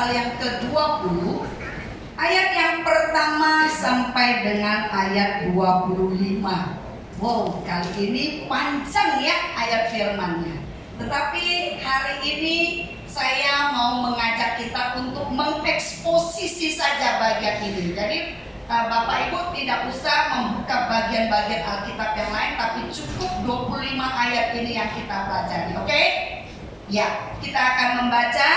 pasal yang ke-20, ayat yang pertama sampai dengan ayat 25. Wow, kali ini panjang ya ayat firman-Nya. Tetapi hari ini saya mau mengajak kita untuk mengeksposisi saja bagian ini. Jadi Bapak Ibu tidak usah membuka bagian-bagian Alkitab yang lain, tapi cukup 25 ayat ini yang kita pelajari. Oke? Ya, kita akan membaca.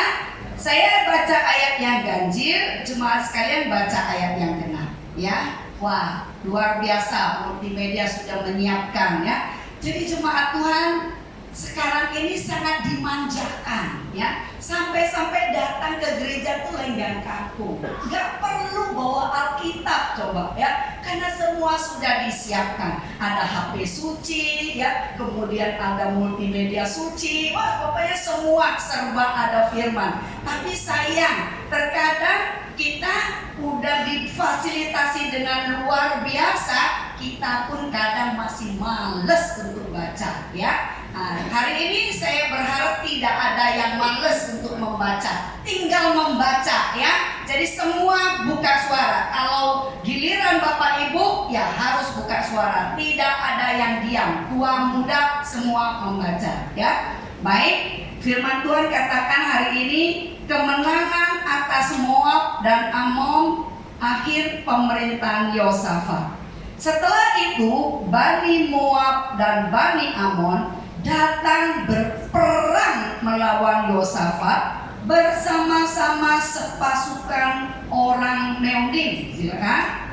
Saya baca ayat yang ganjil, jemaat sekalian baca ayat yang genap. Ya, wah, luar biasa multimedia sudah menyiapkan ya. Jadi jemaat Tuhan, sekarang ini sangat dimanjakan ya, sampai-sampai datang ke gereja tuh lenggang kaku, nggak perlu bawa Alkitab coba ya, karena semua sudah disiapkan. Ada HP suci ya, kemudian ada multimedia suci, wah pokoknya semua serba ada firman. Tapi sayang, terkadang kita udah difasilitasi dengan luar biasa, kita pun kadang masih males untuk baca ya. Nah, hari ini saya berharap tidak ada yang males untuk membaca, tinggal membaca ya. Jadi semua buka suara. Kalau giliran Bapak Ibu ya harus buka suara, tidak ada yang diam. Tua muda semua membaca ya. Baik, firman Tuhan katakan hari ini, kemenangan atas Moab dan Amon, akhir pemerintahan Yosafat. Setelah itu Bani Moab dan Bani Amon datang berperang melawan Yosafat bersama-sama sepasukan orang Meonim. Silakan.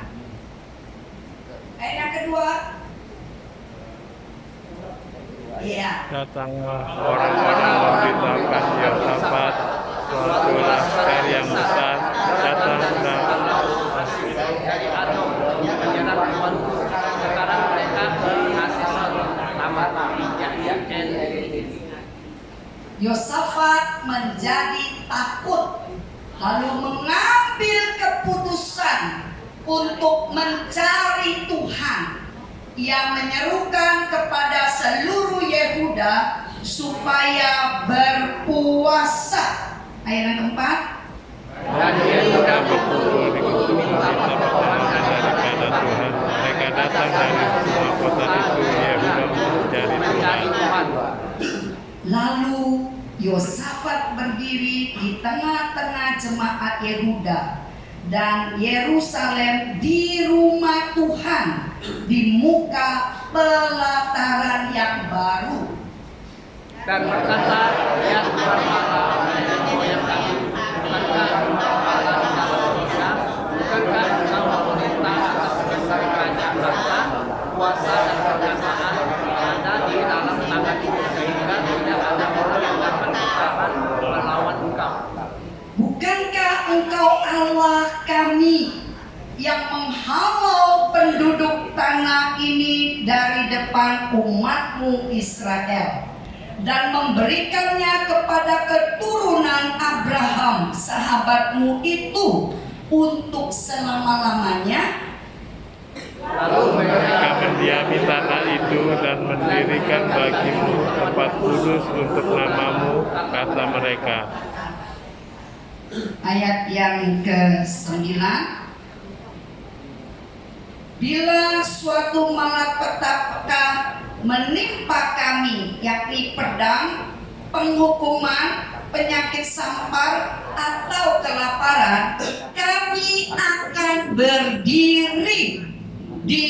Ayat yang kedua. Iya. Datanglah orang-orang memberitakan Yosafat, suatu laskar yang besar datang dan dari Adom menyerang tuanku. Sekarang mereka berhasil tamat Yosafat menjadi takut, lalu mengambil keputusan untuk mencari Tuhan. Ia menyerukan kepada seluruh Yehuda supaya berpuasa. Ayat yang keempat. dan Yehuda berkumpul di Kudus minta pertolongan daripada Tuhan. Mereka datang dari semua kota itu Yehuda mencari Tuhan. Lalu Yosafat berdiri di tengah-tengah jemaat Yehuda dan Yerusalem di rumah Tuhan, di muka pelataran yang baru. Dan berkata, ya Tuhan Allah nenek moyang kami, bukankah Engkau Allah di dalam surga? Bukankah Engkau memerintah atas segala kerajaan bangsa, kuasa dan kekuasaan ada di dalam tangan itu, sehingga tidak ada orang yang dapat bertahan melawan Engkau. Bukankah Engkau Allah kami yang menghalau penduduk tanah ini dari depan umat-Mu Israel dan memberikannya kepada keturunan Abraham sahabat-Mu itu untuk selama-lamanya? Lalu mereka mendiami tanah itu dan mendirikan bagimu tempat kudus untuk namamu, kata mereka. Ayat yang ke-9. Bila suatu malapetaka menimpa kami, yakni pedang, penghukuman, penyakit sampar, atau kelaparan, kami akan berdiri di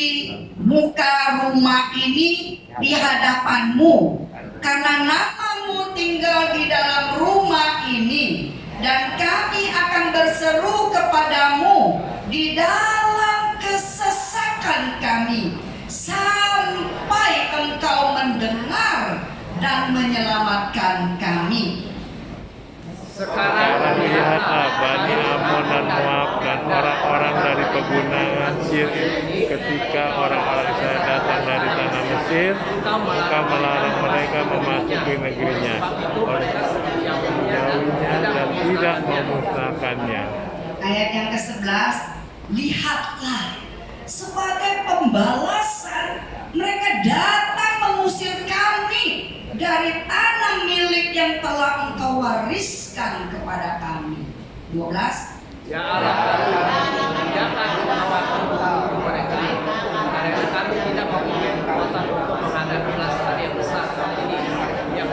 muka rumah ini di hadapan-Mu, karena nama-Mu tinggal di dalam rumah ini, dan kami akan berseru kepadamu di dalam kesesakan kami, sampai Engkau mendengar dan menyelamatkan kami. Sekarang lihatlah Bani Amon dan Moab dan orang-orang dari pegunungan Sir, ketika orang-orang Israel datang dari tanah Mesir, Engkau melarang mereka memasuki negerinya, menjauhinya dan tidak memusnahkannya. Ayat yang ke-11, lihatlah, sebagai pembalasan mereka datang mengusir kami dari tanah milik yang telah Engkau wariskan kepada kami. 12. Ya Allah kami, jangan mengawal mereka, karena kami tidak mempunyai kekuatan untuk menghadapi laskar yang besar ini yang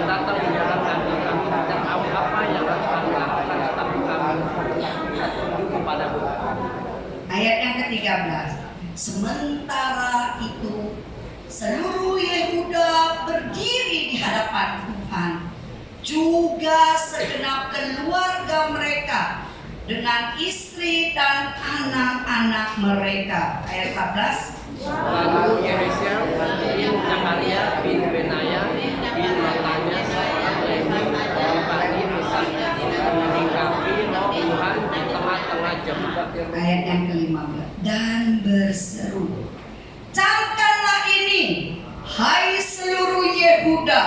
datang menjalankan kami tidak tahu apa yang harus kami lakukan, tetapi kami minta tunjuk kepadamu. Ayat yang ke-13. Sementara itu seluruh Yehuda berdiri di hadapan Tuhan, juga segenap keluarga mereka dengan istri dan anak-anak mereka. Ayat 14. Lalu Yehuda bin Zakaria bin Benaya bin Matanya seorang Lewi Bani Asahnya menyikapi roh Tuhan di tengah-tengah jemaat. Ayat yang ke-15. Dan berseru, camkanlah ini, hai seluruh Yehuda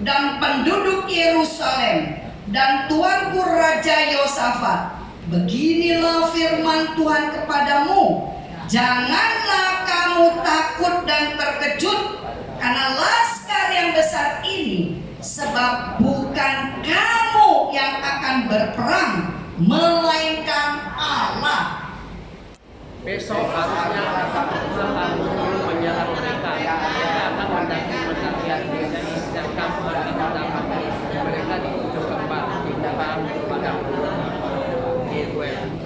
dan penduduk Yerusalem dan tuanku Raja Yosafat. Beginilah firman Tuhan kepadamu, janganlah kamu takut dan terkejut karena laskar yang besar ini, sebab bukan kamu yang akan berperang, melainkan Allah. Besok harusnya akan turun menyerang mereka. Mereka akan mendaki gereja ini dan kamu akan mendapati mereka di ujung kembang di depan pada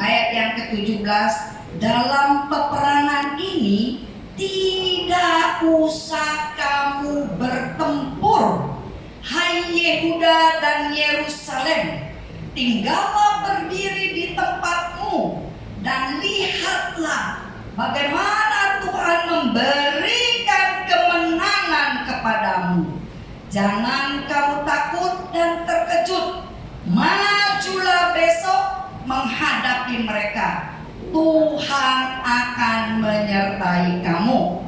Ayat yang ke-17. Dalam peperangan ini tidak usah kamu bertempur, hai Yehuda dan Yerusalem. Tinggallah berdiri di tempatmu dan lihatlah bagaimana Tuhan memberikan kemenangan kepadamu. Jangan kamu takut dan terkejut. Majulah besok menghadapi mereka. Tuhan akan menyertai kamu.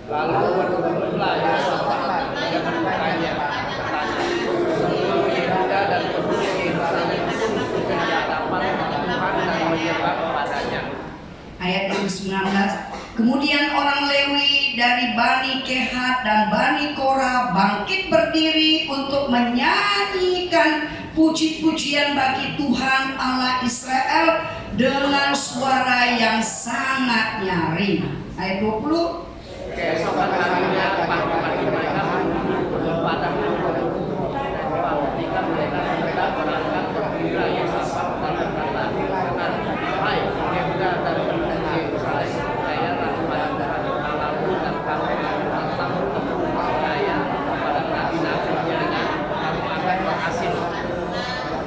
Lalu berduduklah Yosafat dan bertanya, seluruh Yehuda dan penduduk Yerusalem pun bekerja dapat Tuhan dan menyembah kepadanya. Ayat yang ke-19. Kemudian orang Lewi dari Bani Kehat dan Bani Korah bangkit berdiri untuk menyanyikan puji-pujian bagi Tuhan Allah Israel dengan suara yang sangat nyaring. Ayat 20. Keesokan harinya pagi-pagi mereka pada ketika mereka hendak berangkat, berdirilah Yosafat dan berkata, hai Yehuda dan penduduk Yerusalem, percayalah kepada Tuhan Allahmu dan kamu tetap percaya kepada nabi-nabinya dan kamu akan berhasil.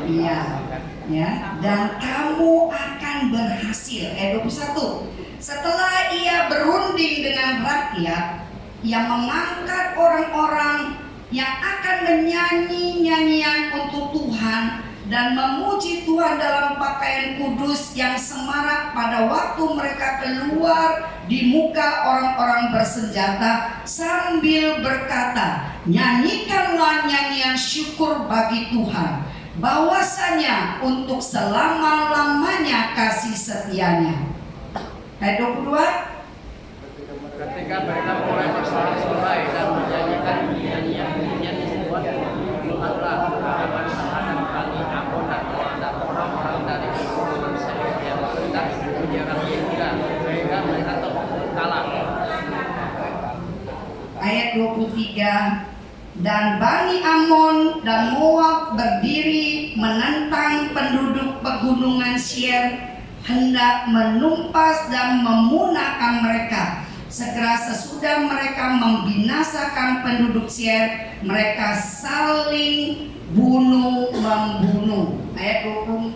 Iya, ya, dan kamu akan berhasil. Ayat 21. Setelah ia berunding dengan rakyat, ia mengangkat orang-orang yang akan menyanyi nyanyian untuk Tuhan dan memuji Tuhan dalam pakaian kudus yang semarak pada waktu mereka keluar di muka orang-orang bersenjata sambil berkata, nyanyikanlah nyanyian syukur bagi Tuhan, bahwasanya untuk selama-lamanya kasih setianya. Ayat 22. Ketika mereka mulai bersorak-sorai dan menyanyikan nyanyian sebuah Tuhanlah hadapan terhadap Bani Ammon dan terhadap orang-orang dari keturunan Seir yang hendak menyerang Yehuda, sehingga mereka kalah. Ayat 23. Dan Bani Ammon dan Moab berdiri menentang penduduk pegunungan Seir, hendak menumpas dan memunahkan mereka. Segera sesudah mereka membinasakan penduduk Seir, mereka saling bunuh-membunuh. Ayat 24.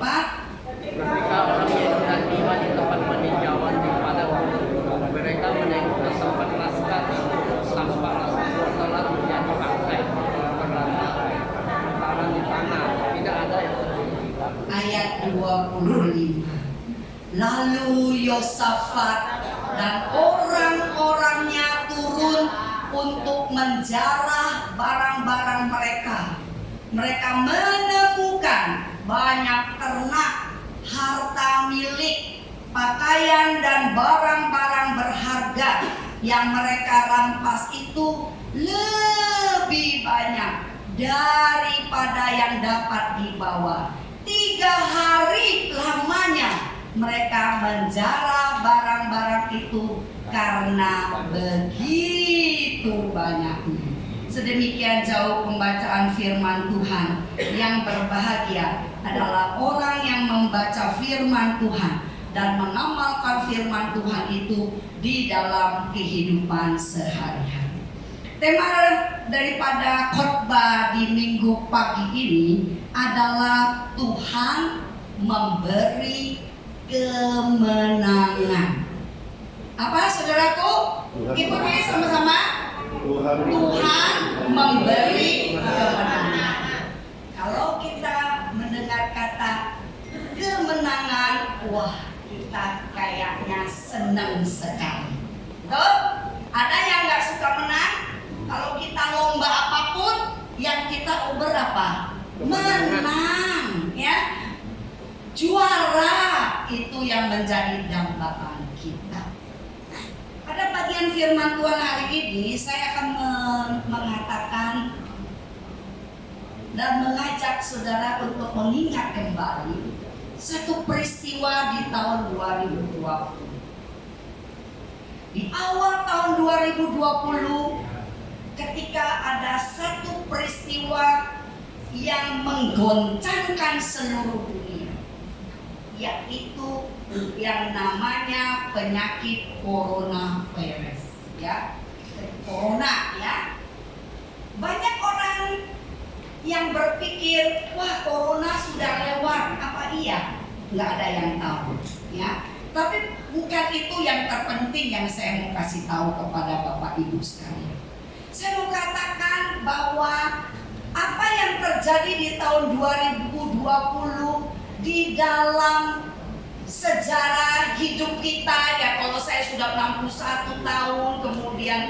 Ketika orang Yehuda tiba di tempat peninjauan di padang, mereka menengok ke tempat laskar sampai laskar telah menjadi bangkai bertahan di tanah, tidak ada yang terjadi. Ayat 25. Lalu Yosafat dan orang-orangnya turun untuk menjarah barang-barang mereka. Mereka menemukan banyak ternak, harta milik, pakaian dan barang-barang berharga yang mereka rampas itu lebih banyak daripada yang dapat dibawa. 3 3 hari lamanya mereka menjara barang-barang itu karena begitu banyaknya. Sedemikian jauh pembacaan firman Tuhan. Yang berbahagia adalah orang yang membaca firman Tuhan dan mengamalkan firman Tuhan itu di dalam kehidupan sehari-hari. Tema daripada khotbah di minggu pagi ini adalah Tuhan memberi kemenangan. Apa saudaraku? Ikuti sama-sama. Tuhan memberi kemenangan. Kalau kita mendengar kata kemenangan, wah, kita kayaknya senang sekali. Betul? Ada yang nggak suka menang? Kalau kita lomba apapun, yang kita uber apa? Menang, ya. Juara itu yang menjadi dambaan kita. Pada bagian firman Tuhan hari ini, saya akan mengatakan dan mengajak saudara untuk mengingat kembali satu peristiwa di tahun 2020. Di awal tahun 2020, ketika ada satu peristiwa yang menggoncangkan seluruh dunia, yaitu yang namanya penyakit coronavirus, ya, corona, ya. Banyak orang yang berpikir, wah, corona sudah lewat, apa iya? Nggak ada yang tahu, ya. Tapi bukan itu yang terpenting yang saya mau kasih tahu kepada Bapak Ibu sekalian. Saya mau katakan bahwa apa yang terjadi di tahun 2020 di dalam sejarah hidup kita, ya, kalau saya sudah 61 tahun, kemudian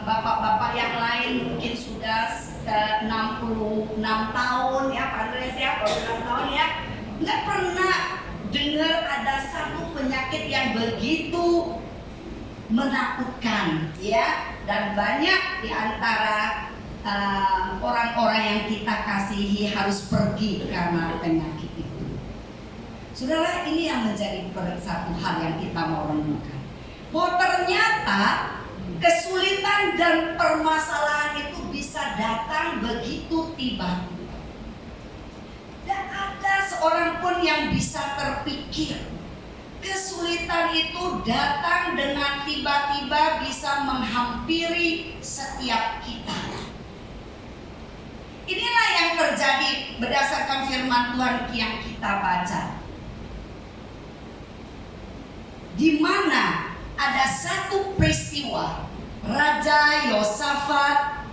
bapak-bapak yang lain mungkin sudah 66 tahun, ya, Pak Andres, ya, 66 tahun, ya, nggak pernah dengar ada satu penyakit yang begitu menakutkan, ya, dan banyak di antara orang-orang yang kita kasihi harus pergi karena penyakit itu. Saudara, ini yang menjadi satu hal yang kita mau renungkan. Bahwa ternyata kesulitan dan permasalahan itu bisa datang begitu tiba-tiba. Dan ada seorang pun yang bisa terpikir kesulitan itu datang dengan tiba-tiba bisa menghampiri setiap kita. Inilah yang terjadi berdasarkan firman Tuhan yang kita baca, di mana ada satu peristiwa Raja Yosafat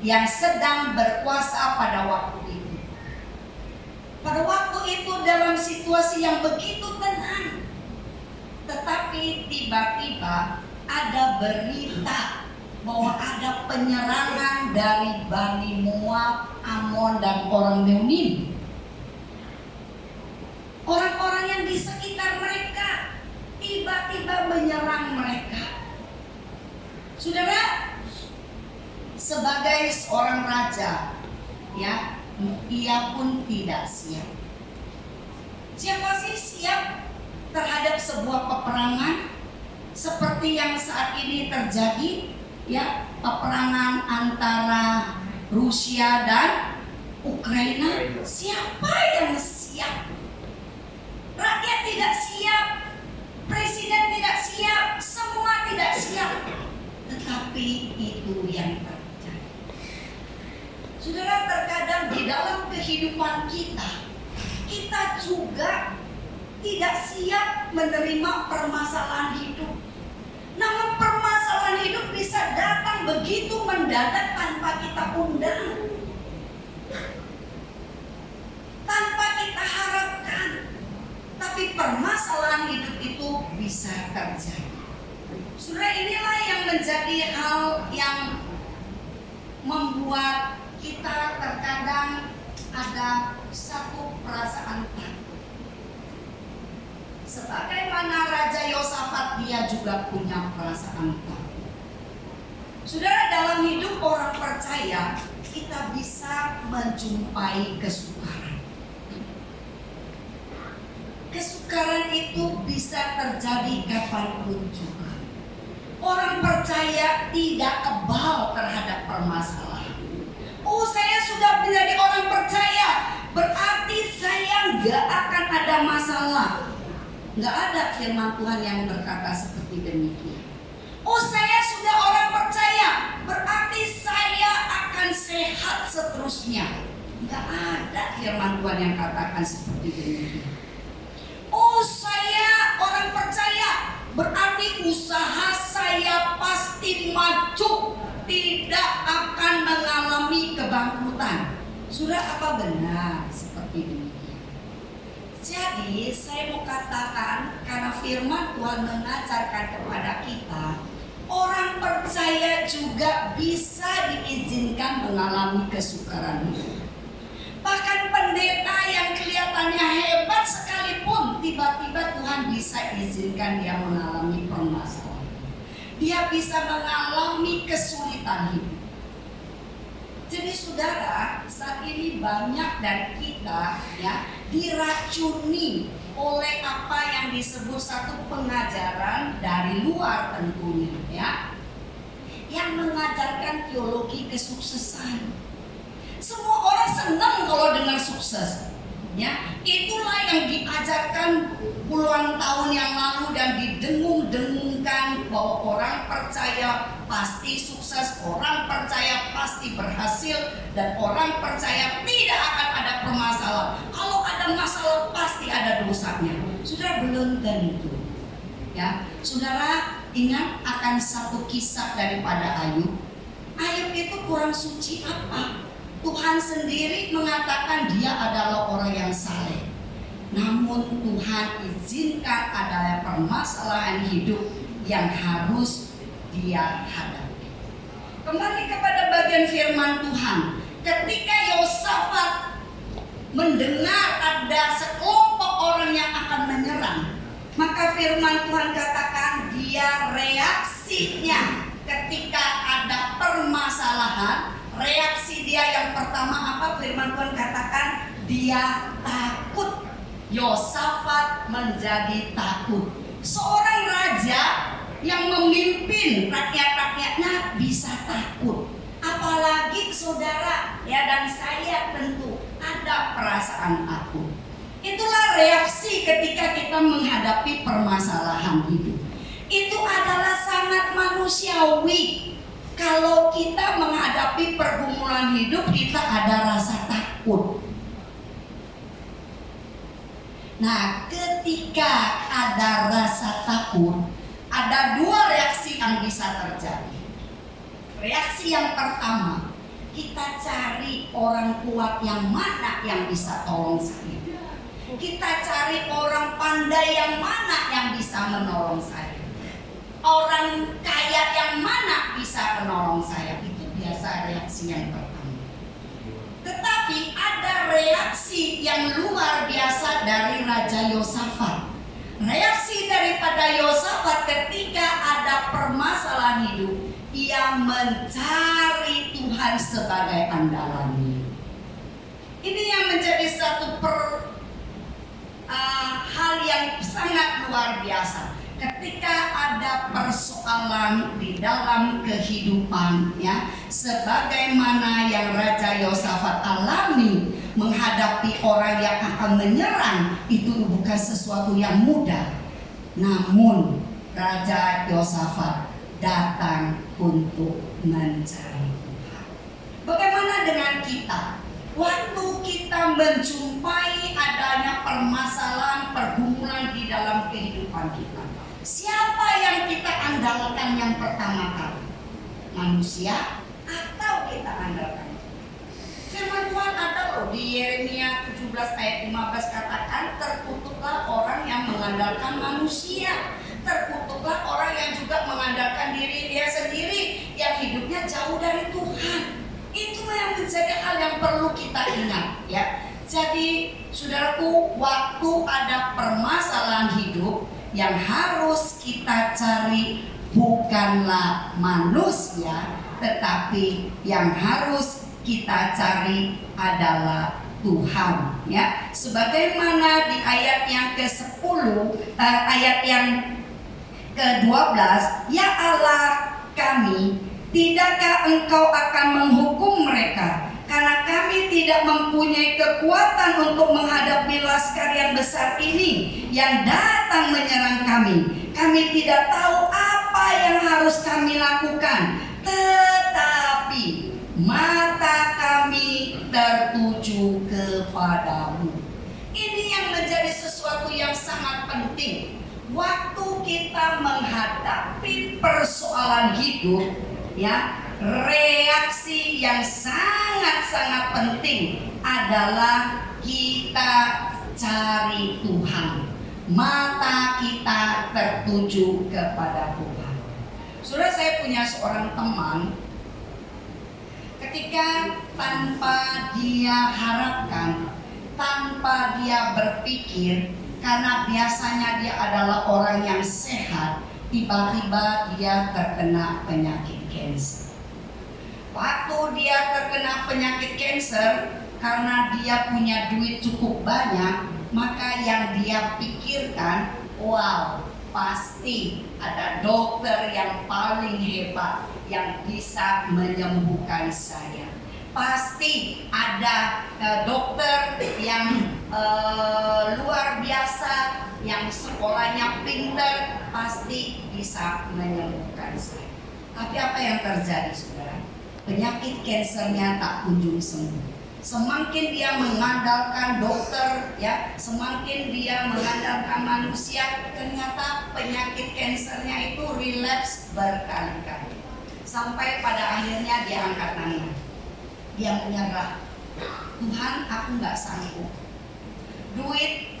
yang sedang berkuasa pada waktu itu. Pada waktu itu dalam situasi yang begitu tenang, tetapi tiba-tiba ada berita bahwa ada penyerangan dari Bani Moab, Amon, dan orang Meunim. Orang-orang yang di sekitar mereka tiba-tiba menyerang mereka. Saudara, sebagai seorang raja, ya, ia pun tidak siap. Siapa sih siap terhadap sebuah peperangan seperti yang saat ini terjadi? Ya, peperangan antara Rusia dan Ukraina. Siapa yang siap? Rakyat tidak siap, presiden tidak siap, semua tidak siap. Tetapi itu yang terjadi. Saudara, terkadang di dalam kehidupan kita juga tidak siap menerima permasalahan hidup. Namun permasalahan hidup bisa datang begitu mendadak tanpa kita undang, tanpa kita harapkan. Tapi permasalahan hidup itu bisa terjadi. Saudara, inilah yang menjadi hal yang membuat kita terkadang ada satu perasaan takut. Sebagaimana Raja Yosafat, dia juga punya perasaan takut. Saudara, dalam hidup orang percaya kita bisa menjumpai kesukaran. bisa terjadi kapanpun juga. Orang percaya tidak kebal terhadap permasalahan. Oh, saya sudah menjadi orang percaya, berarti saya nggak akan ada masalah. Nggak ada firman Tuhan yang berkata seperti demikian. Oh, saya sudah orang percaya, berarti saya akan sehat seterusnya. Nggak ada firman Tuhan yang katakan seperti demikian. Oh, saya orang percaya, berarti usaha saya pasti maju, tidak akan mengalami kebangkrutan. Sudah apa benar seperti demikian? Jadi saya mau katakan, karena firman Tuhan mengajarkan kepada kita, orang percaya juga bisa diizinkan mengalami kesukaran hidup. Bahkan pendeta yang kelihatannya hebat sekalipun, tiba-tiba Tuhan bisa izinkan dia mengalami permasalahan. Dia bisa mengalami kesulitan hidup. Jadi saudara, saat ini banyak dari kita ya diracuni oleh apa yang disebut satu pengajaran dari luar tentunya ya, yang mengajarkan teologi kesuksesan. Semua orang senang kalau dengar sukses, ya. Itulah yang diajarkan puluhan tahun yang lalu dan didengung-dengungkan bahwa orang percaya pasti sukses, orang percaya pasti berhasil, dan orang percaya tidak akan ada permasalahan. Kalau ada masalah pasti ada dosanya. Sudah belum tentu, ya. Saudara ingat akan satu kisah daripada Ayub. Ayub itu kurang suci apa? Tuhan sendiri mengatakan dia adalah orang yang saleh. Namun Tuhan izinkan adanya permasalahan hidup yang harus dia hadapi. Kembali kepada bagian firman Tuhan. Ketika Yosafat mendengar ada sekelompok orang yang akan menyerang, maka firman Tuhan katakan dia reaksinya ketika ada permasalahan. Reaksi dia yang pertama apa? Firman Tuhan katakan dia takut. Yosafat menjadi takut. Seorang raja yang memimpin rakyat-rakyatnya bisa takut. Apalagi saudara ya dan saya tentu ada perasaan takut. Itulah reaksi ketika kita menghadapi permasalahan hidup. Itu adalah sangat manusiawi. Kalau kita menghadapi pergumulan hidup, kita ada rasa takut. Nah, ketika ada rasa takut, ada dua reaksi yang bisa terjadi. Reaksi yang pertama, kita cari orang kuat yang mana yang bisa tolong saya. Kita cari orang pandai yang mana yang bisa menolong saya. Orang kaya yang mana bisa menolong saya. Itu biasa reaksi yang pertama. Tetapi ada reaksi yang luar biasa dari Raja Yosafat. Reaksi daripada Yosafat ketika ada permasalahan hidup, ia mencari Tuhan sebagai andalannya. Ini yang menjadi satu hal yang sangat luar biasa. Ketika ada persoalan di dalam kehidupan ya, sebagaimana yang Raja Yosafat alami menghadapi orang yang akan menyerang, itu bukan sesuatu yang mudah. Namun Raja Yosafat datang untuk mencari Tuhan. Bagaimana dengan kita? Waktu kita menjumpai adanya permasalahan, pergumulan di dalam kehidupan kita, siapa yang kita andalkan yang pertama kali? Manusia atau kita andalkan? Firman Tuhan ada loh di Yeremia 17 ayat 15 katakan, terkutuklah orang yang mengandalkan manusia, terkutuklah orang yang juga mengandalkan diri dia sendiri, yang hidupnya jauh dari Tuhan. Itu yang menjadi hal yang perlu kita ingat ya. Jadi saudaraku, waktu ada permasalahan hidup, yang harus kita cari bukanlah manusia, tetapi yang harus kita cari adalah Tuhan, ya. Sebagaimana di ayat yang ke-10, ayat yang ke-12, ya Allah kami, tidakkah Engkau akan menghukum mereka? Karena kami tidak mempunyai kekuatan untuk menghadapi laskar yang besar ini yang datang menyerang kami. Kami tidak tahu apa yang harus kami lakukan, tetapi mata kami tertuju kepadamu. Ini yang menjadi sesuatu yang sangat penting. Waktu kita menghadapi persoalan hidup, ya, reaksi yang sangat-sangat penting adalah kita cari Tuhan. Mata kita tertuju kepada Tuhan. Saudara, saya punya seorang teman, ketika tanpa dia harapkan, tanpa dia berpikir, karena biasanya dia adalah orang yang sehat, tiba-tiba dia terkena penyakit kanker. Waktu dia terkena penyakit kanker, karena dia punya duit cukup banyak, maka yang dia pikirkan, wow, pasti ada dokter yang paling hebat yang bisa menyembuhkan saya. Pasti ada dokter yang luar biasa, yang sekolahnya pintar, pasti bisa menyembuhkan saya. Tapi apa yang terjadi, saudara? Penyakit kansernya tak kunjung sembuh. Semakin dia mengandalkan dokter, ya, semakin dia mengandalkan manusia, ternyata penyakit kansernya itu relapse berkali-kali. Sampai pada akhirnya dia angkat tangan. Dia menyerah. Tuhan, aku nggak sanggup. Duit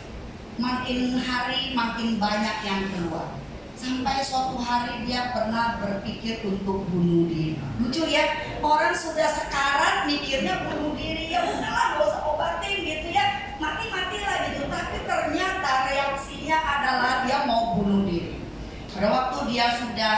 makin hari makin banyak yang keluar. Sampai suatu hari dia pernah berpikir untuk bunuh diri. Lucu ya, orang sudah sekarat mikirnya bunuh diri. Ya udahlah, gak usah obatin gitu ya, mati-matilah gitu. Tapi ternyata reaksinya adalah dia mau bunuh diri. Pada waktu dia sudah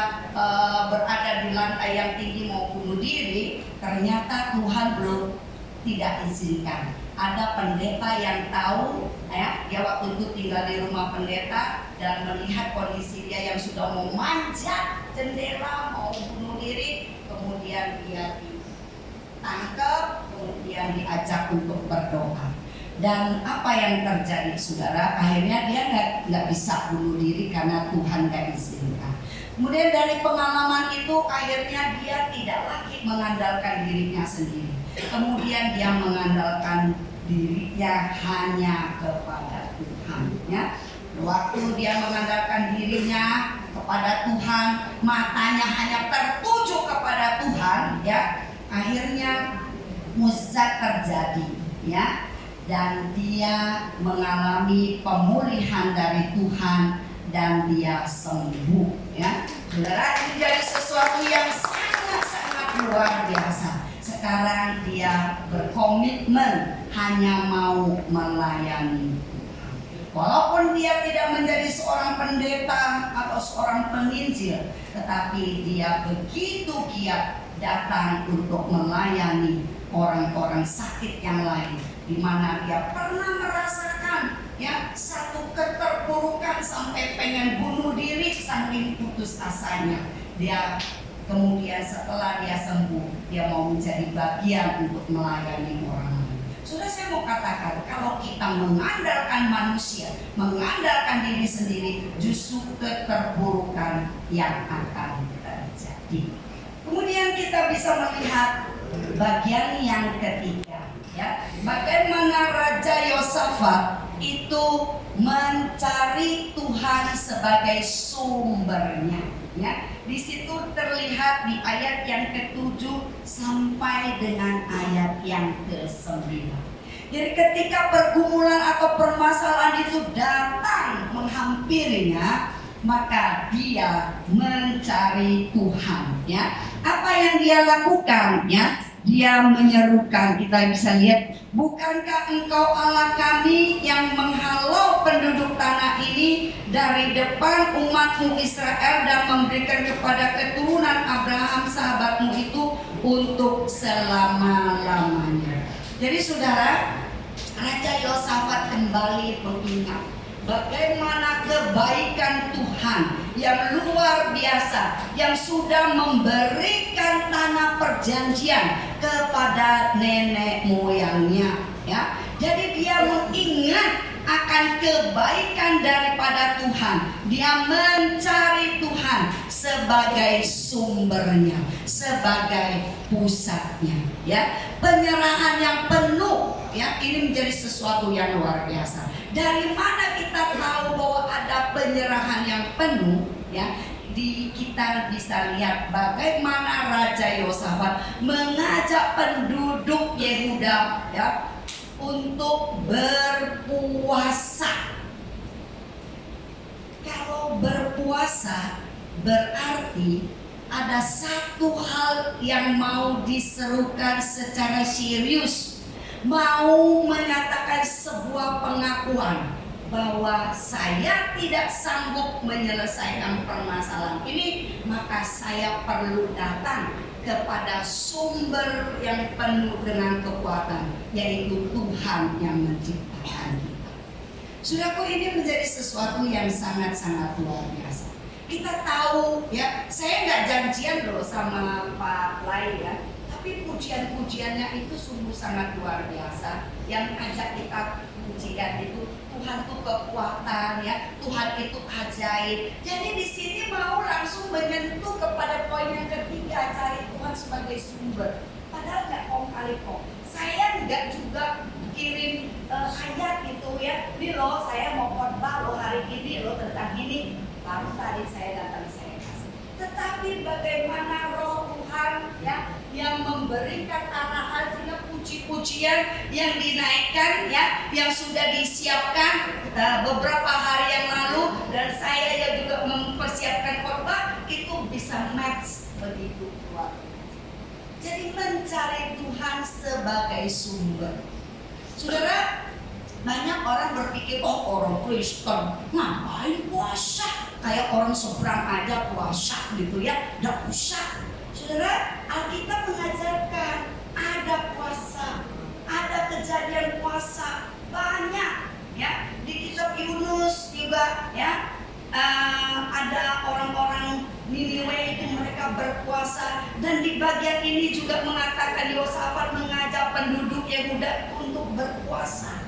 berada di lantai yang tinggi mau bunuh diri, ternyata Tuhan belum tidak izinkan. Ada pendeta yang tahu, ya, dia waktu itu tinggal di rumah pendeta dan melihat kondisi dia yang sudah mau manjat jendela mau bunuh diri, kemudian dia ditangkap, kemudian diajak untuk berdoa. Dan apa yang terjadi, saudara? Akhirnya dia nggak bisa bunuh diri karena Tuhan nggak izinkan. Kemudian dari pengalaman itu akhirnya dia tidak lagi mengandalkan dirinya sendiri. Kemudian dia mengandalkan dirinya hanya kepada Tuhan, ya. Waktu dia mengandalkan dirinya kepada Tuhan, matanya hanya tertuju kepada Tuhan, ya. Akhirnya mukjizat terjadi, ya. Dan dia mengalami pemulihan dari Tuhan dan dia sembuh, ya. Saudara, ini jadi sesuatu yang sangat-sangat luar biasa. Sekarang dia berkomitmen hanya mau melayani Tuhan. Walaupun dia tidak menjadi seorang pendeta atau seorang penginjil, tetapi dia begitu giat datang untuk melayani orang-orang sakit yang lain, di mana dia pernah merasakan, ya, satu keterpurukan sampai pengen bunuh diri saking putus asanya. Dia kemudian setelah dia sembuh, dia mau menjadi bagian untuk melayani orang lain. Sudah saya mau katakan, kalau kita mengandalkan manusia, mengandalkan diri sendiri, justru keterpurukan yang akan terjadi. Kemudian kita bisa melihat bagian yang ketiga, ya, bagaimana Raja Yosafat itu mencari Tuhan sebagai sumbernya. Ya, di situ terlihat di ayat yang ke-7 sampai dengan ayat yang ke-9. Jadi ketika pergumulan atau permasalahan itu datang menghampirinya, maka dia mencari Tuhan, ya. Apa yang dia lakukan, ya? Dia menyerukan, kita bisa lihat, bukankah Engkau Allah kami yang menghalau penduduk tanah ini dari depan umatmu Israel dan memberikan kepada keturunan Abraham sahabatmu itu untuk selama-lamanya. Jadi saudara, Raja Yosafat kembali mengingat bagaimana kebaikan Tuhan yang luar biasa, yang sudah memberikan tanah perjanjian kepada nenek moyangnya, ya. Jadi dia mengingat akan kebaikan daripada Tuhan. Dia mencari Tuhan sebagai sumbernya, sebagai pusatnya, ya. Penyerahan yang penuh, ya, ini menjadi sesuatu yang luar biasa. Dari mana kita tahu bahwa ada penyerahan yang penuh, ya? Kita bisa lihat bagaimana Raja Yosafat mengajak penduduk Yehuda, ya, untuk berpuasa. Kalau berpuasa berarti ada satu hal yang mau diserukan secara serius, mau menyatakan sebuah pengakuan bahwa saya tidak sanggup menyelesaikan permasalahan ini, maka saya perlu datang kepada sumber yang penuh dengan kekuatan, yaitu Tuhan yang menciptakan kita. Saudaraku, ini menjadi sesuatu yang sangat-sangat luar biasa. Kita tahu, ya, saya nggak janjian loh sama Pak Lai, ya, tapi pujian-pujiannya itu sungguh sangat luar biasa. Yang ajak kita pujian itu Tuhan itu kekuatan, ya, Tuhan itu ajaib. Jadi di sini mau langsung menyentuh kepada poin yang ketiga, cari Tuhan sebagai sumber. Padahal nggak kong kali kong. Saya nggak juga kirim ayat gitu, ya. Ini loh saya mau khotbah loh hari ini loh tentang ini. Baru tadi saya datang saya kasih. Tetapi bagaimana Roh Tuhan, ya, yang memberikan arahan sehingga puji-pujian yang dinaikkan, ya, yang sudah disiapkan beberapa hari yang lalu, dan saya yang juga mempersiapkan khotbah itu bisa match begitu kuat. Jadi mencari Tuhan sebagai sumber. Saudara, banyak orang berpikir, oh orang Kristen ngapain puasa? Kayak orang seberang aja puasa gitu, ya, nggak usah. Saudara, Alkitab mengajarkan ada puasa, ada kejadian puasa banyak, ya. Di kitab Yunus juga, ya, ada orang-orang Niniwe itu mereka berpuasa, dan di bagian ini juga mengatakan Yosafat mengajak penduduk Yehuda untuk berpuasa.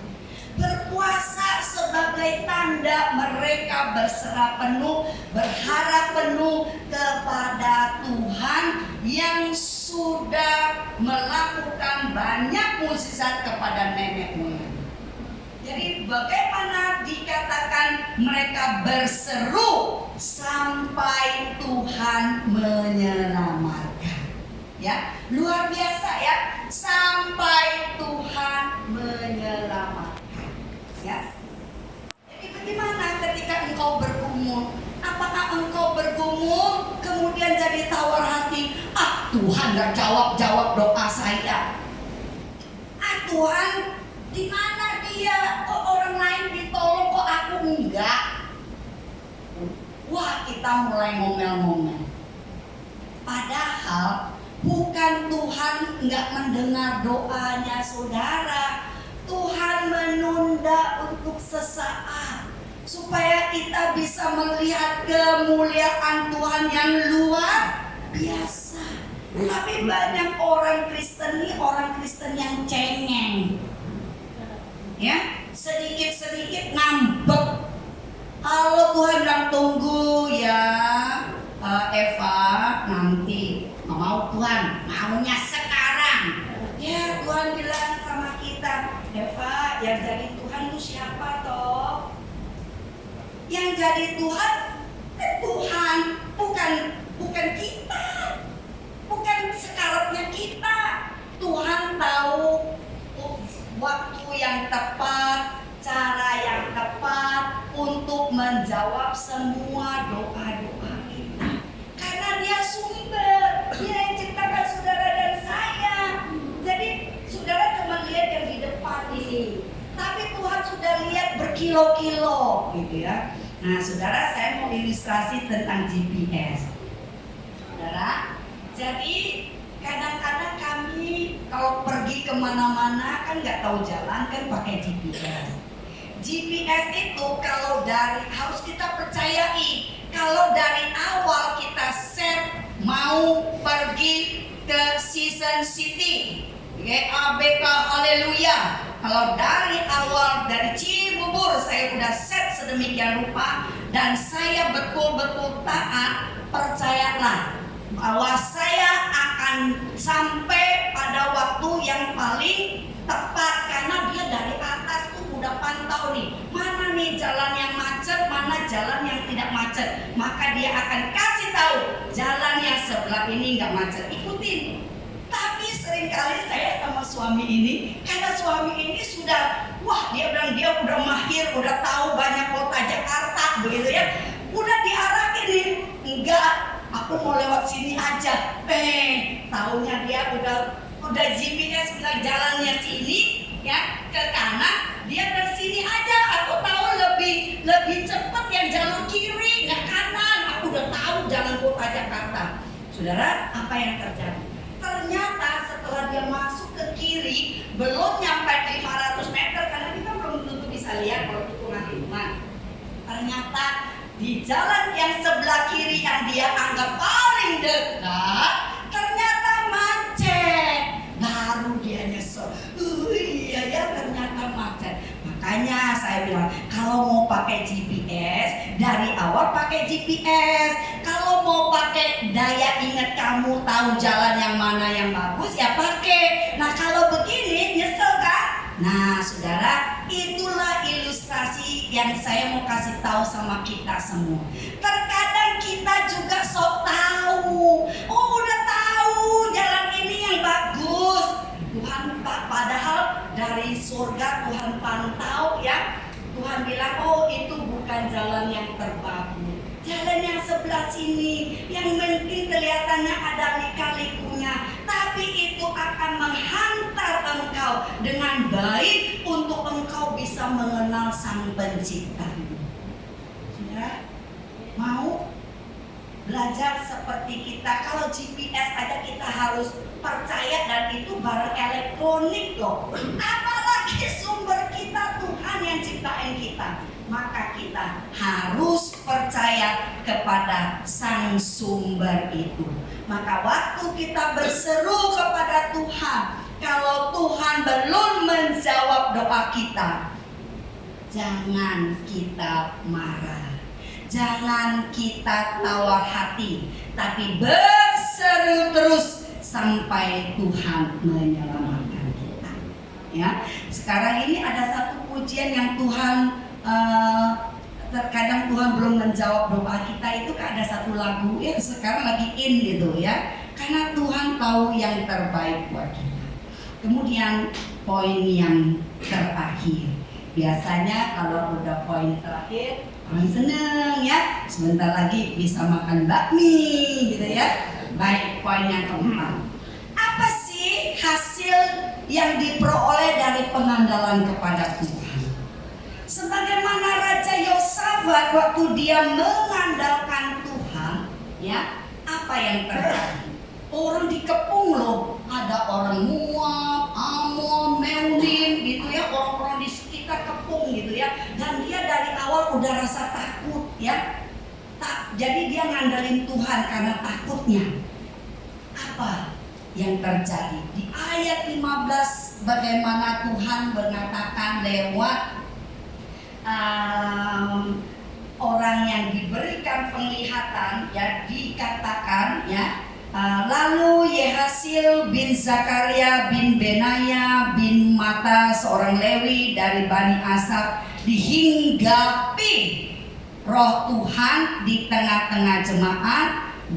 Berpuasa sebagai tanda mereka berserah penuh, berharap penuh kepada Tuhan yang sudah melakukan banyak mukjizat kepada nenek moyang. Jadi bagaimana dikatakan mereka berseru sampai Tuhan menyelamatkan, ya, luar biasa, ya, sampai Tuhan menyelamatkan. Ya. Jadi bagaimana ketika engkau bergumul? Apakah engkau bergumul kemudian jadi tawar hati? Ah, Tuhan gak jawab doa saya. Ah, Tuhan, di mana dia? Kok orang lain ditolong, kok aku enggak? Wah, kita mulai ngomel-ngomel. Padahal bukan Tuhan enggak mendengar doanya saudara. Tuhan menunda untuk sesaat supaya kita bisa melihat kemuliaan Tuhan yang luar biasa. Tapi banyak orang Kristen nih, orang Kristen yang cengeng, ya, sedikit-sedikit ngambek. Kalau Tuhan bilang tunggu ya Eva, nanti nggak mau Tuhan, maunya sekarang. Ya, Tuhan bilang sama kita, Eva, yang jadi Tuhan itu siapa toh? Yang jadi Tuhan, Tuhan, bukan kita, bukan sekarangnya kita. Tuhan tahu waktu yang tepat, cara yang tepat untuk menjawab semua doa-doa kita. Karena Dia sumber, Dia yang ciptakan saudara dan saya. Jadi saudara cuma lihat yang di depan ini, tapi Tuhan sudah lihat berkilo-kilo, gitu ya. Nah, saudara, saya mau ilustrasi tentang GPS. Saudara, jadi kadang-kadang kami kalau pergi kemana-mana kan nggak tahu jalan kan pakai GPS. GPS itu kalau harus kita percayai, kalau dari awal kita set mau pergi ke Season City, GABK haleluya. Kalau dari awal dari Cibubur saya udah set sedemikian rupa dan saya betul-betul taat, percayalah bahwa saya akan sampai pada waktu yang paling tepat, karena dia dari atas tuh udah pantau nih, mana nih jalan yang macet, mana jalan yang tidak macet, maka dia akan kasih tahu jalan yang sebelah ini nggak macet, ikutin. Tapi seringkali saya sama suami ini, karena suami ini sudah, dia bilang dia udah mahir, udah tahu banyak kota Jakarta begitu ya, udah diarahin nih, enggak, aku mau lewat sini aja. Tahunya dia udah GPS bilang jalannya sini ya ke kanan, dia ke sini aja. Aku tahu lebih cepat yang jalur kiri nggak kanan. Aku udah tahu jalan kota Jakarta. Saudara, apa yang terjadi? Ternyata setelah dia masuk ke kiri, belum nyampe 500 meter karena kita belum tentu bisa lihat kalau hitungan-hitungan. Ternyata di jalan yang sebelah kiri yang dia anggap paling dekat, ternyata macet. Baru dia nyesel. Iya ya, ternyata macet. Makanya saya bilang, kalau mau pakai GPS, dari awal pakai GPS. Kalau mau pakai daya ingat kamu tahu jalan yang mana yang bagus, ya pakai. Nah kalau begini nyesel kan? Nah saudara, itulah ilustrasi yang saya mau kasih tahu sama kita semua. Terkadang kita juga sok tahu, udah tahu jalan ini yang bagus. Tuhan, padahal dari surga Tuhan pantau ya. Tuhan bilang, itu bukan jalan yang terbagus, jalan yang sebelah sini, yang penting kelihatannya ada lika-likunya, tapi itu akan menghantar engkau dengan baik untuk engkau bisa mengenal Sang Pencipta. Saudara, mau belajar seperti kita? Kalau GPS aja kita harus percaya, dan itu barang elektronik loh, apalagi sumber kita Tuhan yang ciptain kita. Maka kita harus percaya kepada Sang Sumber itu. Maka waktu kita berseru kepada Tuhan, kalau Tuhan belum menjawab doa kita, jangan kita marah, jangan kita tawar hati, tapi berseru terus sampai Tuhan menyelamatkan kita. Ya, sekarang ini ada satu pujian yang Tuhan terkadang Tuhan belum menjawab doa kita, itu kan ada satu lagu ya sekarang lagi in gitu ya, karena Tuhan tahu yang terbaik buat kita. Kemudian poin yang terakhir, biasanya kalau udah poin terakhir orang seneng ya, sebentar lagi bisa makan bakmi gitu ya. Baik, poin yang keempat, apa sih hasil yang diperoleh dari pengandalan kepada Tuhan? Sebagaimana Raja Yosafat waktu dia mengandalkan Tuhan, ya, apa yang terjadi? Orang dikepung loh, ada orang Moab, Amon, Meunim gitu ya, orang-orang di sekitar kepung gitu ya, dan dia dari awal udah rasa takut ya. Jadi dia ngandalin Tuhan karena takutnya. Apa yang terjadi? Di ayat 15 bagaimana Tuhan mengatakan lewat orang yang diberikan penglihatan ya, dikatakan ya, lalu Yehasil bin Zakaria bin Benaya bin Mata seorang Lewi dari Bani Asaf dihinggapi roh Tuhan di tengah-tengah jemaat,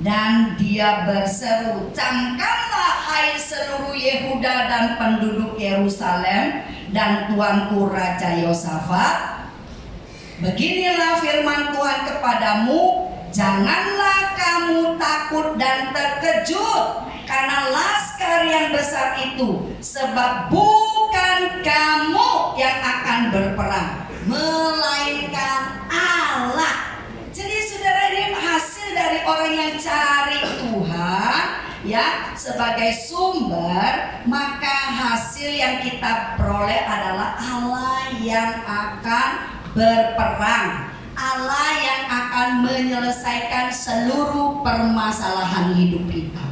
dan dia berseru, camkanlah hai seluruh Yehuda dan penduduk Yerusalem dan tuanku Raja Yosafat, beginilah firman Tuhan kepadamu, janganlah kamu takut dan terkejut karena laskar yang besar itu, sebab bukan kamu yang akan berperang, melainkan Allah. Jadi saudara, ini hasil dari orang yang cari Tuhan ya sebagai sumber, maka hasil yang kita peroleh adalah Allah yang akan berperang, Allah yang akan menyelesaikan seluruh permasalahan hidup kita.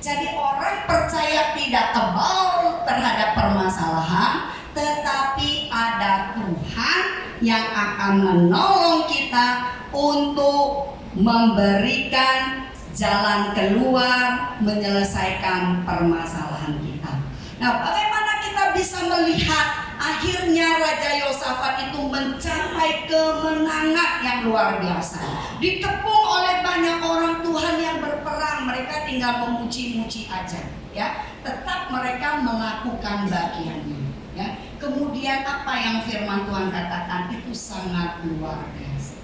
Jadi orang percaya tidak kebal terhadap permasalahan, tetapi ada Tuhan yang akan menolong kita untuk memberikan jalan keluar, menyelesaikan permasalahan kita. Nah, bagaimana kita bisa melihat akhirnya Raja Yosafat itu mencapai kemenangan yang luar biasa, dikepung oleh banyak orang Tuhan yang berperang. Mereka tinggal memuji-muji aja, ya. Tetap mereka melakukan bagiannya, ya. Kemudian apa yang firman Tuhan katakan itu sangat luar biasa.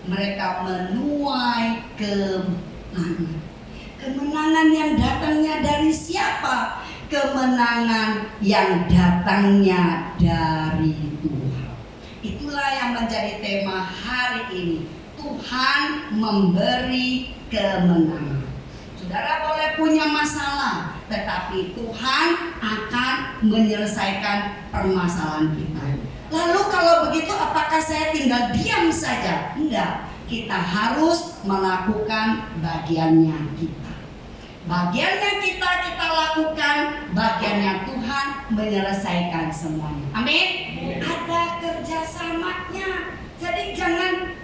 Mereka menuai kemenangan. Kemenangan yang datangnya dari siapa? Kemenangan yang datangnya dari Tuhan. Itulah yang menjadi tema hari ini. Tuhan memberi kemenangan. Saudara boleh punya masalah, tetapi Tuhan akan menyelesaikan permasalahan kita. Lalu kalau begitu apakah saya tinggal diam saja? Enggak, kita harus melakukan bagiannya kita. Bagiannya kita lakukan, bagiannya Tuhan menyelesaikan semuanya. Amin. Ada kerjasamanya. Jadi jangan,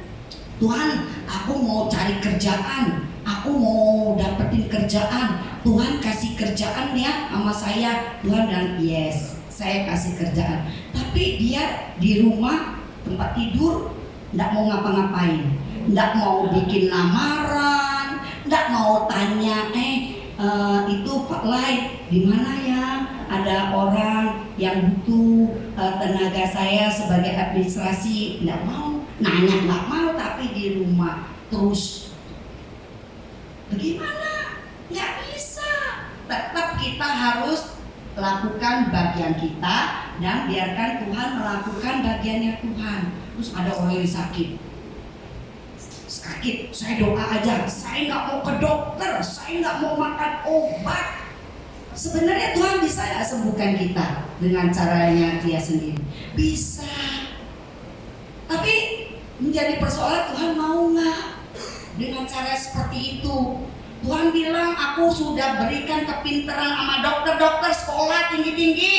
Tuhan aku mau cari kerjaan, aku mau dapetin kerjaan, Tuhan kasih kerjaan ya sama saya. Tuhan bilang yes, saya kasih kerjaan. Tapi dia di rumah tempat tidur nggak mau ngapa-ngapain, nggak mau bikin lamaran, nggak mau tanya itu Pak Lai di mana ya, ada orang yang butuh tenaga saya sebagai administrasi, nggak mau nanya, nggak mau. Tapi di rumah terus bagaimana? Nggak bisa. Tetap kita harus lakukan bagian kita dan biarkan Tuhan melakukan bagiannya Tuhan. Terus ada orang yang sakit, saya doa aja, saya nggak mau ke dokter, saya nggak mau makan obat. Sebenarnya Tuhan bisa ya sembuhkan kita dengan caranya Dia sendiri, bisa. Tapi menjadi persoalan Tuhan mau nggak dengan cara seperti itu. Tuhan bilang aku sudah berikan kepintaran sama dokter-dokter sekolah tinggi-tinggi.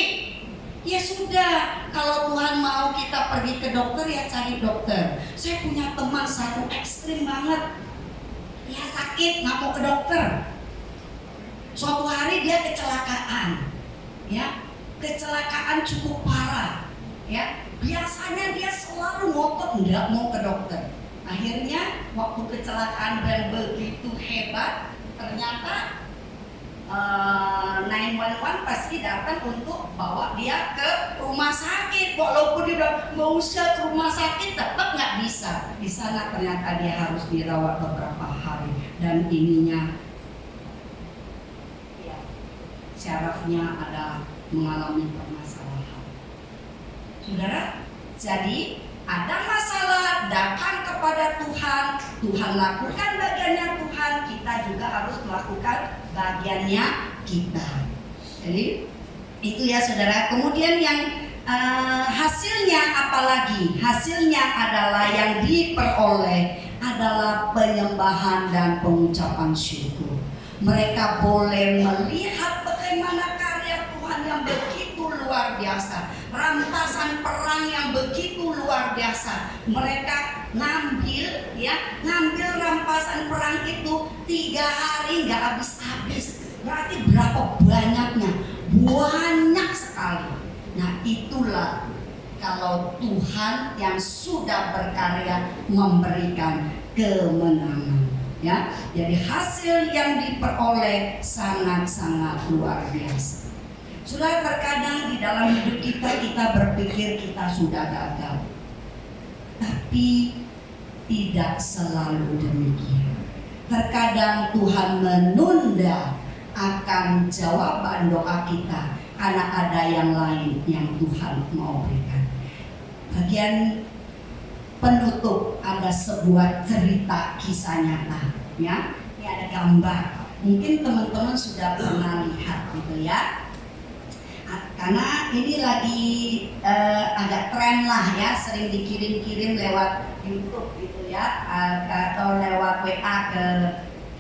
Ya sudah, kalau Tuhan mau kita pergi ke dokter ya cari dokter. Saya punya teman satu ekstrim banget, dia sakit nggak mau ke dokter. Suatu hari dia kecelakaan, ya kecelakaan cukup parah, ya. Biasanya dia selalu ngotot nggak mau ke dokter. Akhirnya waktu kecelakaan dan begitu hebat, ternyata 911 pasti datang untuk bawa dia ke rumah sakit. Walaupun dia bilang mau usah ke rumah sakit, tetap nggak bisa. Di sana ternyata dia harus dirawat beberapa hari dan ininya, ya, syarafnya ada mengalami permasalahan. Saudara, jadi ada masalah, datang kepada Tuhan, Tuhan lakukan bagiannya Tuhan, kita juga harus melakukan bagiannya kita. Jadi itu ya saudara. Kemudian yang hasilnya apalagi? Hasilnya adalah yang diperoleh adalah penyembahan dan pengucapan syukur. Mereka boleh melihat bagaimana karya Tuhan yang begitu luar biasa, rampasan perang yang begitu luar biasa. Mereka ngambil rampasan perang itu 3 hari nggak habis-habis. Berarti berapa banyaknya? Banyak sekali. Nah itulah kalau Tuhan yang sudah berkarya memberikan kemenangan, ya. Jadi hasil yang diperoleh sangat-sangat luar biasa. Sudah terkadang di dalam hidup kita berpikir kita sudah gagal, tapi tidak selalu demikian. Terkadang Tuhan menunda akan jawaban doa kita karena ada yang lain yang Tuhan mau berikan. Bagian penutup ada sebuah cerita kisah nyata, ya. Ini ada gambar. Mungkin teman-teman sudah pernah lihat gitu ya. karena ini lagi agak tren lah ya, sering dikirim-kirim lewat YouTube gitu ya, atau lewat WA ke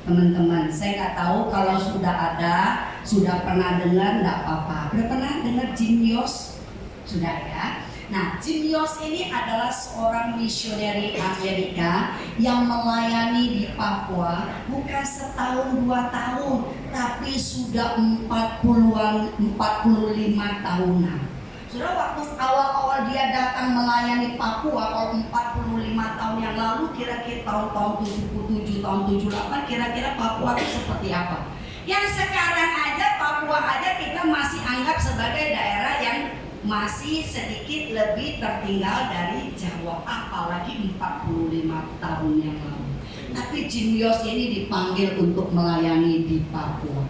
teman-teman. Saya nggak tahu kalau sudah ada, sudah pernah dengar, nggak apa-apa. Sudah pernah dengar Jim Yos? Sudah ya. Nah, Jim Yos ini adalah seorang misioneri Amerika yang melayani di Papua bukan setahun 2 tahun, tapi sudah 45 tahunan. Sudah waktu awal-awal dia datang melayani Papua, kalau 45 tahun yang lalu, kira-kira tahun-tahun 77, tahun 78, kira-kira Papua itu seperti apa? Yang sekarang aja Papua aja kita masih anggap sebagai daerah yang masih sedikit lebih tertinggal dari Jawa, apalagi 45 tahun yang lalu. Tapi Jim Yos ini dipanggil untuk melayani di Papua,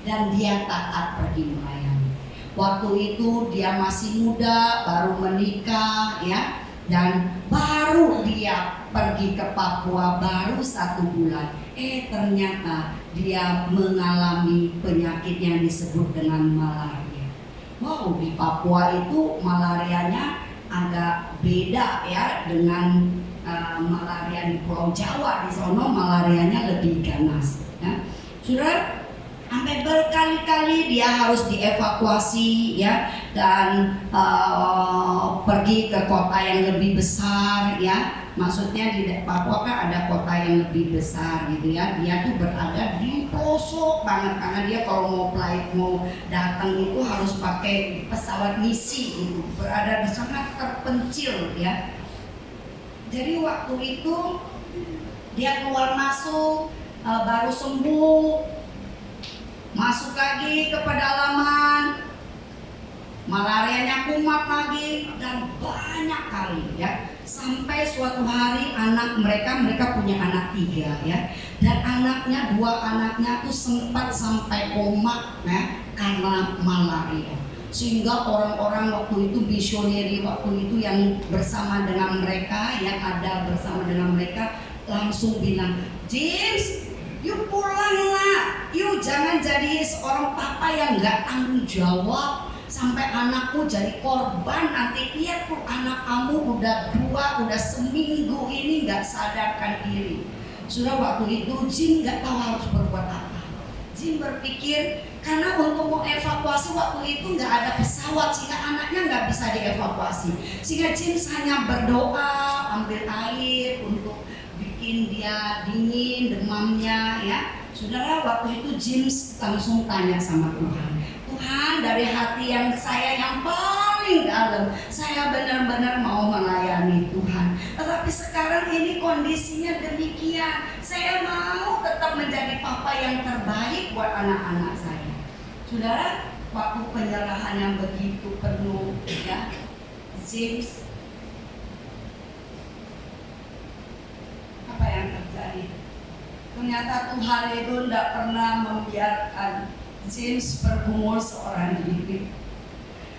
dan dia taat pergi melayani. Waktu itu dia masih muda, baru menikah ya, dan baru dia pergi ke Papua baru 1 bulan. Ternyata dia mengalami penyakit yang disebut dengan malaria. Wow, di Papua itu malarianya agak beda ya dengan malaria di Pulau Jawa. Di sana malarianya lebih ganas. Ya. Sudah sampai berkali-kali dia harus dievakuasi ya, dan pergi ke kota yang lebih besar ya. Maksudnya di Papua kan ada kota yang lebih besar gitu ya. Dia tuh berada di pelosok banget, karena dia kalau mau datang itu harus pakai pesawat misi gitu. Berada di sangat terpencil ya. Jadi waktu itu dia keluar masuk, baru sembuh, masuk lagi ke pedalaman, malarianya kumat lagi, dan banyak kali ya. Sampai suatu hari mereka punya anak 3 ya, dan anaknya 2 anaknya tuh sempat sampai koma ya, karena malaria. Sehingga orang-orang waktu itu, misioneri waktu itu yang bersama dengan mereka, yang ada bersama dengan mereka, langsung bilang, James, you pulanglah, you jangan jadi seorang papa yang nggak tanggung jawab sampai anakku jadi korban. Nanti lihat tuh anak kamu udah 2, udah seminggu ini nggak sadarkan diri. Sudah waktu itu Jim nggak tahu harus berbuat apa. Jim berpikir, karena untuk mengevakuasi waktu itu nggak ada pesawat, sehingga anaknya nggak bisa dievakuasi. Sehingga Jim hanya berdoa, ambil air untuk bikin dia dingin demamnya ya. Saudara, waktu itu James langsung tanya sama Tuhan, Tuhan, dari hati yang saya yang paling dalam, saya benar-benar mau melayani Tuhan. Tetapi sekarang ini kondisinya demikian, saya mau tetap menjadi papa yang terbaik buat anak-anak saya. Saudara, waktu penyerahan yang begitu penuh ya, James, apa yang terjadi? Ternyata Tuhan itu tidak pernah membiarkan James bergumul seorang diri.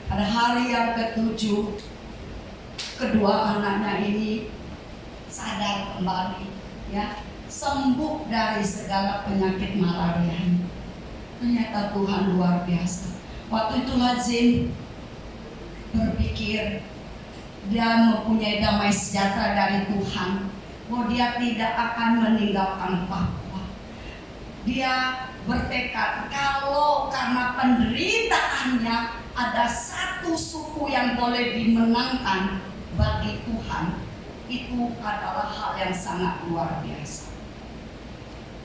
Pada hari yang ke-7, kedua anaknya ini sadar kembali, ya, sembuh dari segala penyakit malaria. Ternyata Tuhan luar biasa. Waktu itulah James berpikir dia mempunyai damai sejahtera dari Tuhan, bahwa dia tidak akan meninggalkan Papua. Dia bertekad, kalau karena penderitaannya ada satu suku yang boleh dimenangkan bagi Tuhan, itu adalah hal yang sangat luar biasa.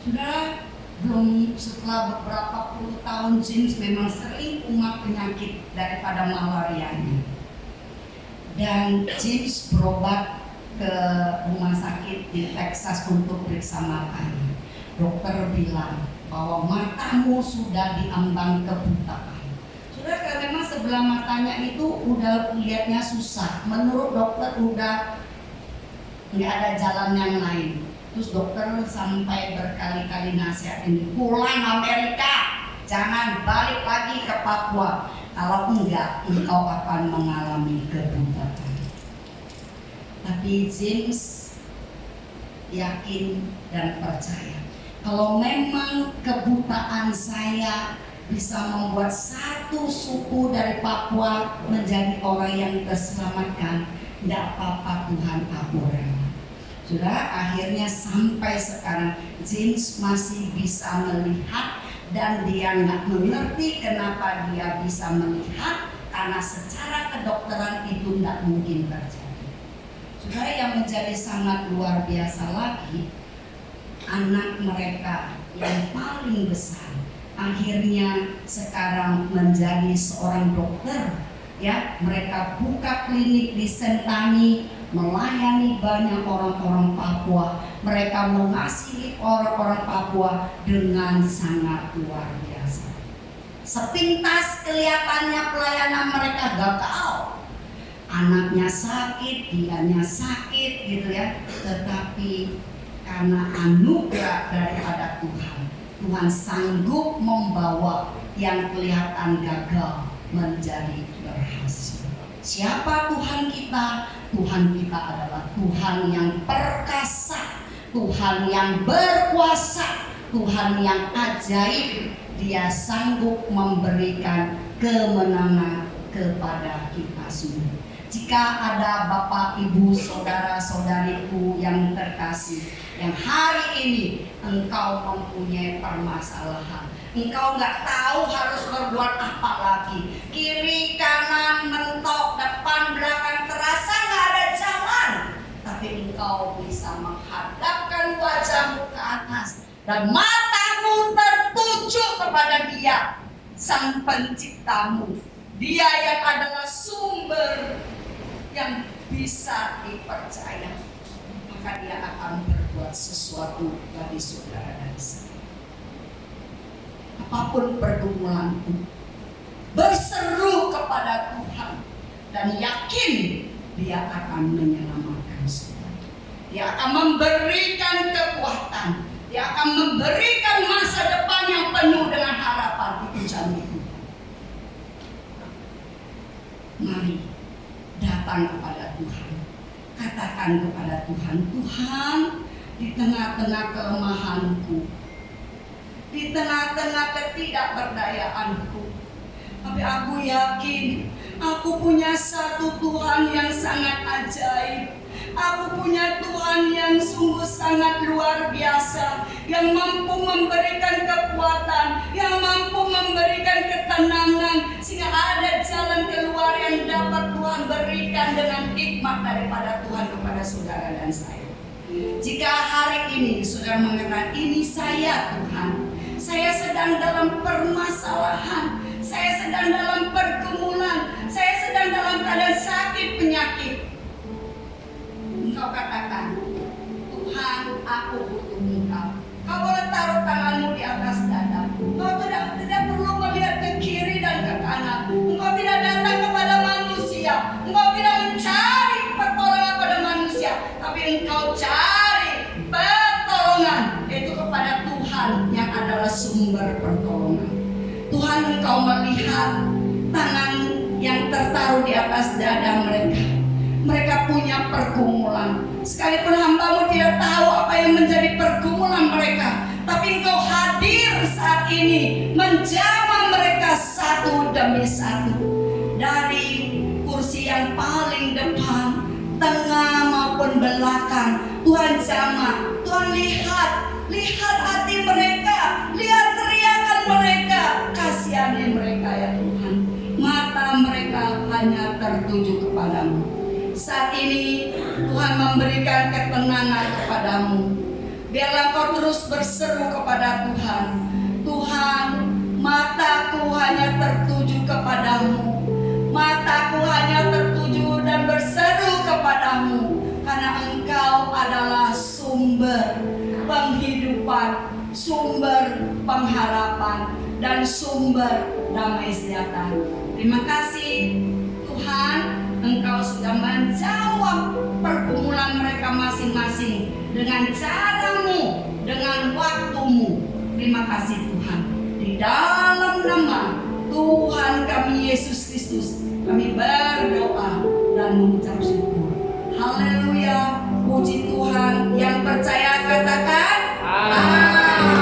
Sudah belum setelah beberapa puluh tahun, James memang sering kumat penyakit daripada malarianya, dan James berobat ke rumah sakit di Texas untuk periksa matanya. Dokter bilang bahwa matamu sudah diambang kebutaan. Sudah, karena memang sebelah matanya itu udah lihatnya susah. Menurut dokter udah nggak ada jalan yang lain. Terus dokter sampai berkali-kali nasihatin, pulang Amerika, jangan balik lagi ke Papua. Kalau enggak, engkau akan mengalami kebutaan. Tapi James yakin dan percaya, kalau memang kebutaan saya bisa membuat satu suku dari Papua menjadi orang yang terselamatkan. Tidak apa-apa, Tuhan, aku rela. Sudah, akhirnya sampai sekarang James masih bisa melihat, dan dia nggak mengerti kenapa dia bisa melihat, karena secara kedokteran itu tidak mungkin terjadi. Sudah, yang menjadi sangat luar biasa lagi, anak mereka yang paling besar akhirnya sekarang menjadi seorang dokter. Ya, mereka buka klinik di Sentani, melayani banyak orang-orang Papua. Mereka mengasihi orang-orang Papua dengan sangat luar biasa. Sepintas kelihatannya pelayanan mereka gagal. Anaknya sakit, dianya sakit gitu ya. Tetapi karena anugerah daripada Tuhan, Tuhan sanggup membawa yang kelihatan gagal menjadi berhasil. Siapa Tuhan kita? Tuhan kita adalah Tuhan yang perkasa, Tuhan yang berkuasa, Tuhan yang ajaib. Dia sanggup memberikan kemenangan kepada kita semua. Jika ada Bapak, Ibu, Saudara-saudariku yang terkasih, yang hari ini engkau mempunyai permasalahan, engkau nggak tahu harus berbuat apa lagi, kiri, kanan, mentok, depan, belakang, terasa nggak ada jalan, tapi engkau bisa menghadapkan wajahmu ke atas dan matamu tertuju kepada Dia, Sang Penciptamu, Dia yang adalah sumber yang bisa dipercaya, maka Dia akan berbuat sesuatu bagi saudara dan saya. Apapun pergumulanmu, berseru kepada Tuhan dan yakin Dia akan menyelamatkan saudara. Dia akan memberikan kekuatan, Dia akan memberikan masa depan yang penuh dengan harapan. Itu janji Tuhan. Mari datang kepada Tuhan, katakan kepada Tuhan, Tuhan, di tengah-tengah kelemahanku, di tengah-tengah ketidakberdayaanku, tapi aku yakin aku punya satu Tuhan yang sangat ajaib. Aku punya Tuhan yang sungguh sangat luar biasa, yang mampu memberikan kekuatan, yang mampu memberikan ketenangan, sehingga ada jalan keluar yang dapat Tuhan berikan dengan hikmat daripada Tuhan kepada saudara dan saya. Jika hari ini saudara mengatakan, ini saya Tuhan, saya sedang dalam permasalahan, saya sedang dalam pergumulan, saya sedang dalam keadaan sakit penyakit, engkau katakan, Tuhan, aku butuh Engkau. Kau boleh taruh tanganmu di atas dada. Kau tidak perlu melihat ke kiri dan ke kanan. Engkau tidak datang kepada manusia. Engkau tidak mencari pertolongan pada manusia, tapi engkau cari pertolongan itu kepada Tuhan yang adalah sumber pertolongan. Tuhan, engkau melihat tangan yang tertaruh di atas dada mereka. Mereka punya pergumulan. Sekalipun hamba-Mu tidak tahu apa yang menjadi pergumulan mereka, tapi Engkau hadir saat ini menjamah mereka satu demi satu. Dari kursi yang paling depan, tengah maupun belakang, Tuhan jamah. Tuhan lihat hati mereka, lihat teriakan mereka, kasihani mereka ya Tuhan. Mata mereka hanya tertuju kepada-Mu. Saat ini Tuhan memberikan ketenangan kepadamu. Biarlah kau terus berseru kepada Tuhan. Tuhan, mataku hanya tertuju kepadamu. Mataku hanya tertuju dan berseru kepadamu, karena Engkau adalah sumber penghidupan, sumber pengharapan, dan sumber damai sejahtera. Terima kasih Tuhan, Engkau sudah menjawab pergumulan mereka masing-masing dengan cara-Mu, dengan waktu-Mu. Terima kasih Tuhan. Di dalam nama Tuhan kami Yesus Kristus, kami berdoa dan mengucap syukur. Haleluya, puji Tuhan. Yang percaya katakan amin.